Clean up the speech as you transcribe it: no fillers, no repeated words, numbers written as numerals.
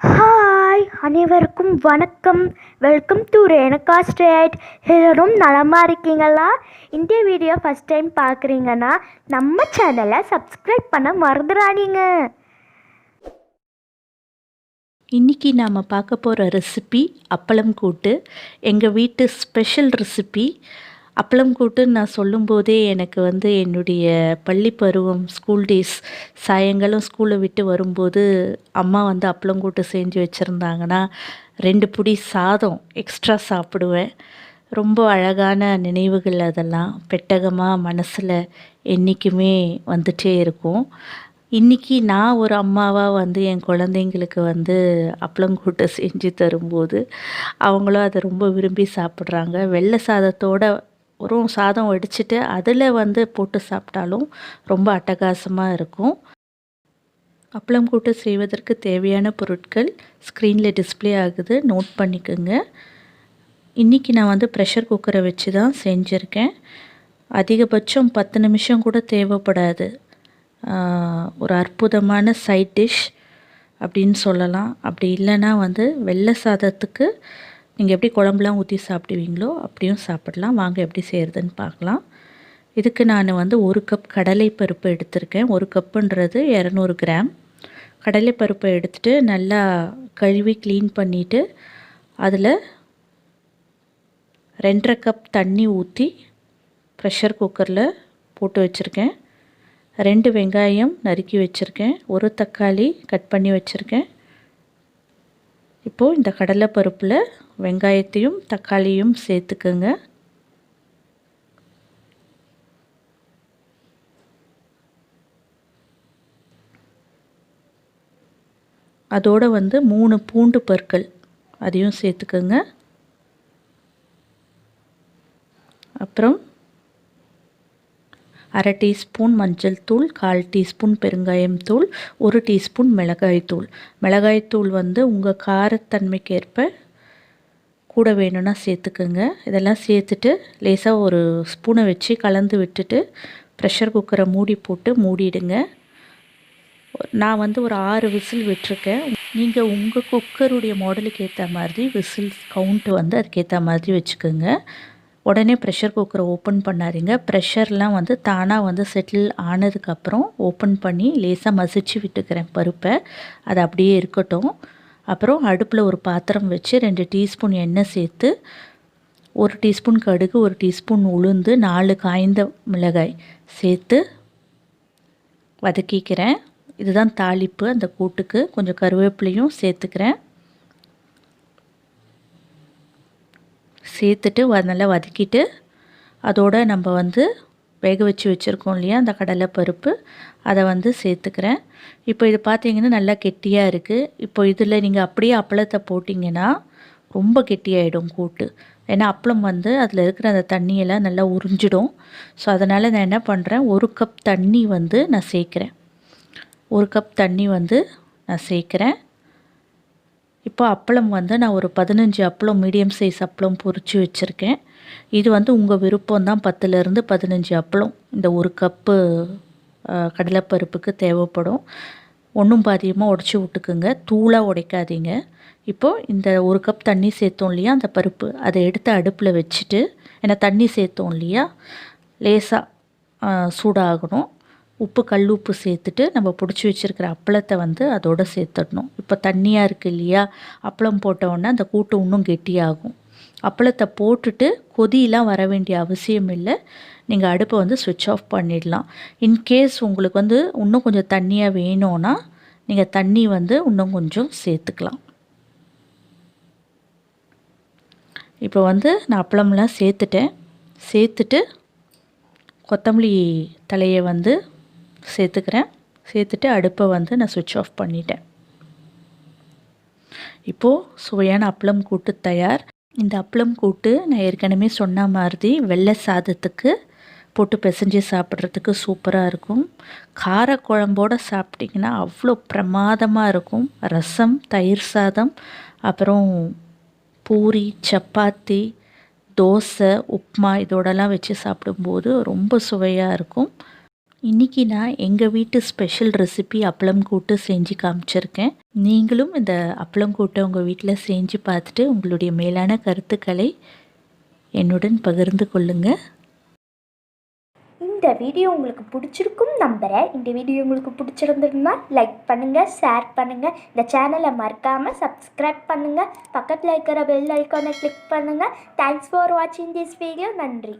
Hi அனைவருக்கும் வணக்கம். Welcome to Renuka straight. எல்லோரும் நலமாக இருக்கீங்களா? இந்த வீடியோ ஃபஸ்ட் டைம் பார்க்குறீங்கன்னா நம்ம சேனலை சப்ஸ்கிரைப் பண்ண மறந்துடாதீங்க. இன்றைக்கி நாம் பார்க்க போகிற ரெசிபி அப்பளம் கூட்டு. எங்கள் வீட்டு ஸ்பெஷல் ரெசிபி. அப்பளம் கூட்டுன்னு நான் சொல்லும்போதே எனக்கு என்னுடைய பள்ளி பருவம், ஸ்கூல் டேஸ், சாயங்காலம் ஸ்கூலை விட்டு வரும்போது அம்மா அப்பளம் கூட்டு செஞ்சு வச்சுருந்தாங்கன்னா 2 பிடி சாதம் எக்ஸ்ட்ரா சாப்பிடுவேன். ரொம்ப அழகான நினைவுகள் அதெல்லாம் பெட்டகமாக மனசில் என்றைக்குமே வந்துட்டே இருக்கும். இன்றைக்கி நான் ஒரு அம்மாவாக என் குழந்தைங்களுக்கு அப்பளம் கூட்டு செஞ்சு தரும்போது அவங்களும் அதை ரொம்ப விரும்பி சாப்பிட்றாங்க. வெள்ளை சாதத்தோட ஒரு சாதம் வடிச்சிட்டு அதில் போட்டு சாப்பிட்டாலும் ரொம்ப அட்டகாசமாக இருக்கும். அப்பளம் கூட்டு செய்வதற்கு தேவையான பொருட்கள் ஸ்க்ரீனில் டிஸ்ப்ளே ஆகுது, நோட் பண்ணிக்கோங்க. இன்றைக்கி நான் ப்ரெஷர் குக்கரை வச்சு தான் செஞ்சுருக்கேன். அதிகபட்சம் 10 நிமிஷம் கூட தேவைப்படாது. ஒரு அற்புதமான சைட் டிஷ் அப்படின்னு சொல்லலாம். அப்படி இல்லைன்னா வெள்ளை சாதத்துக்கு நீங்கள் எப்படி குழம்புலாம் ஊற்றி சாப்பிடுவீங்களோ அப்படியும் சாப்பிடலாம். வாங்க எப்படி செய்கிறதுன்னு பார்க்கலாம். இதுக்கு நான் 1 கப் கடலைப்பருப்பு எடுத்திருக்கேன். 1 கப்புன்றது 200 கிராம். கடலைப்பருப்பை எடுத்துகிட்டு நல்லா கழுவி க்ளீன் பண்ணிவிட்டு அதில் 2.5 கப் தண்ணி ஊற்றி ப்ரெஷர் குக்கரில் போட்டு வச்சுருக்கேன். 2 வெங்காயம் நறுக்கி வச்சுருக்கேன். 1 தக்காளி கட் பண்ணி வச்சுருக்கேன். இப்போது இந்த கடலைப்பருப்பில் வெங்காயத்தையும் தக்காளியும் சேர்த்துக்குங்க. அதோடு 3 பூண்டு பற்கள் அதையும் சேர்த்துக்குங்க. அப்புறம் 1/2 டீஸ்பூன் மஞ்சள் தூள், 1/4 டீஸ்பூன் பெருங்காயம் தூள், 1 டீஸ்பூன் மிளகாய்த்தூள். மிளகாய்த்தூள் உங்கள் காரத்தன்மைக்கேற்ப கூட வேணும்னா சேர்த்துக்குங்க. இதெல்லாம் சேர்த்துட்டு லேசாக ஒரு ஸ்பூனை வச்சு கலந்து விட்டுட்டு ப்ரெஷர் குக்கரை மூடி போட்டு மூடிடுங்க. நான் ஒரு 6 விசில் விட்டுருக்கேன். நீங்கள் உங்கள் குக்கருடைய மாடலுக்கு ஏற்ற மாதிரி விசில் கவுண்ட்டு அதுக்கேற்ற மாதிரி வச்சுக்கோங்க. உடனே ப்ரெஷர் குக்கரை ஓப்பன் பண்ணாதீங்க. ப்ரெஷர்லாம் தானாக செட்டில் ஆனதுக்கப்புறம் ஓப்பன் பண்ணி லேசாக மசிச்சு விட்டுக்கிறேன் பருப்பை. அது அப்படியே இருக்கட்டும். அப்புறம் அடுப்பில் ஒரு பாத்திரம் வச்சு 2 டீஸ்பூன் எண்ணெய் சேர்த்து 1 டீஸ்பூன் கடுகு, 1 டீஸ்பூன் உளுந்து, 4 காய்ந்த மிளகாய் சேர்த்து வதக்கிக்கிறேன். இதுதான் தாளிப்பு அந்த கூட்டுக்கு. கொஞ்சம் கருவேப்பிலையும் சேர்த்துக்கிறேன். சேர்த்துட்டு நல்லா வதக்கிட்டு அதோடு நம்ம வேக வச்சு வச்சுருக்கோம் இல்லையா அந்த கடலைப்பருப்பு, அதை சேர்த்துக்கிறேன். இப்போ இது பார்த்திங்கன்னா நல்லா கெட்டியாக இருக்குது. இப்போ இதில் நீங்கள் அப்படியே அப்பளத்தை போட்டிங்கன்னா ரொம்ப கெட்டியாகிடும் கூட்டு. ஏன்னா அப்பளம் அதில் இருக்கிற அந்த தண்ணியெல்லாம் நல்லா உறிஞ்சிடும். ஸோ அதனால் நான் என்ன பண்ணுறேன், 1 கப் தண்ணி நான் சேர்க்குறேன். 1 கப் தண்ணி நான் சேர்க்குறேன். இப்போ அப்பளம் நான் ஒரு 15 அப்பளம், மீடியம் சைஸ் அப்பளம் பொரித்து வச்சுருக்கேன். இது உங்கள் விருப்பம் தான். 10லேருந்து 15 அப்பளம் இந்த 1 கப்பு கடலைப்பருப்புக்கு தேவைப்படும். ஒன்றும் பாதியமாக உடச்சி விட்டுக்குங்க, தூளாக உடைக்காதீங்க. இப்போது இந்த 1 கப் தண்ணி சேர்த்தோம் இல்லையா அந்த பருப்பு, அதை எடுத்து அடுப்பில் வச்சுட்டு, ஏன்னா தண்ணி சேர்த்தோம் இல்லையா, லேசாக சூடாகணும். உப்பு, கல் உப்பு சேர்த்துட்டு நம்ம பிடிச்சி வச்சுருக்கிற அப்பளத்தை அதோடு சேர்த்துடணும். இப்போ தண்ணியாக இருக்குது இல்லையா, அப்பளம் போட்டவுடனே அந்த கூட்டு இன்னும் கெட்டியாகும். அப்பளத்தை போட்டுட்டு கொதியெலாம் வர வேண்டிய அவசியம் இல்லை. நீங்கள் அடுப்பை ஸ்விட்ச் ஆஃப் பண்ணிடலாம். இன்கேஸ் உங்களுக்கு இன்னும் கொஞ்சம் தண்ணியாக வேணும்னா நீங்கள் தண்ணி இன்னும் கொஞ்சம் சேர்த்துக்கலாம். இப்போ நான் அப்பளம்லாம் சேர்த்துட்டேன். சேர்த்துட்டு கொத்தமல்லி தலையை சேர்த்துக்கிறேன். சேர்த்துட்டு அடுப்பை நான் சுவிட்ச் ஆஃப் பண்ணிட்டேன். இப்போது சுவையான அப்பளம் கூட்டு தயார். இந்த அப்பளம் கூட்டு நான் ஏற்கனவே சொன்ன மாதிரி வெள்ளை சாதத்துக்கு போட்டு பிசைஞ்சு சாப்பிட்றதுக்கு சூப்பராக இருக்கும். கார குழம்போடு சாப்பிட்டிங்கன்னா அவ்வளோ பிரமாதமாக இருக்கும். ரசம், தயிர் சாதம், அப்புறம் பூரி, சப்பாத்தி, தோசை, உப்மா இதோடலாம் வச்சு சாப்பிடும்போது ரொம்ப சுவையாக இருக்கும். இன்றைக்கி நான் எங்கள் வீட்டு ஸ்பெஷல் ரெசிபி அப்பளம் கூட்டு செஞ்சு காமிச்சிருக்கேன். நீங்களும் இந்த அப்பளம் கூட்டை உங்கள் வீட்டில் செஞ்சு பார்த்துட்டு உங்களுடைய மேலான கருத்துக்களை என்னுடன் பகிர்ந்து கொள்ளுங்கள். இந்த வீடியோ உங்களுக்கு பிடிச்சிருக்கும் நம்புகிறேன். இந்த வீடியோ உங்களுக்கு பிடிச்சிருந்ததுன்னா லைக் பண்ணுங்கள், ஷேர் பண்ணுங்கள். இந்த சேனலை மறக்காமல் சப்ஸ்கிரைப் பண்ணுங்கள். பக்கத்தில் இருக்கிற பெல் ஐக்கானை கிளிக் பண்ணுங்கள். தேங்க்ஸ் ஃபார் வாட்சிங் திஸ் வீடியோ. நன்றி.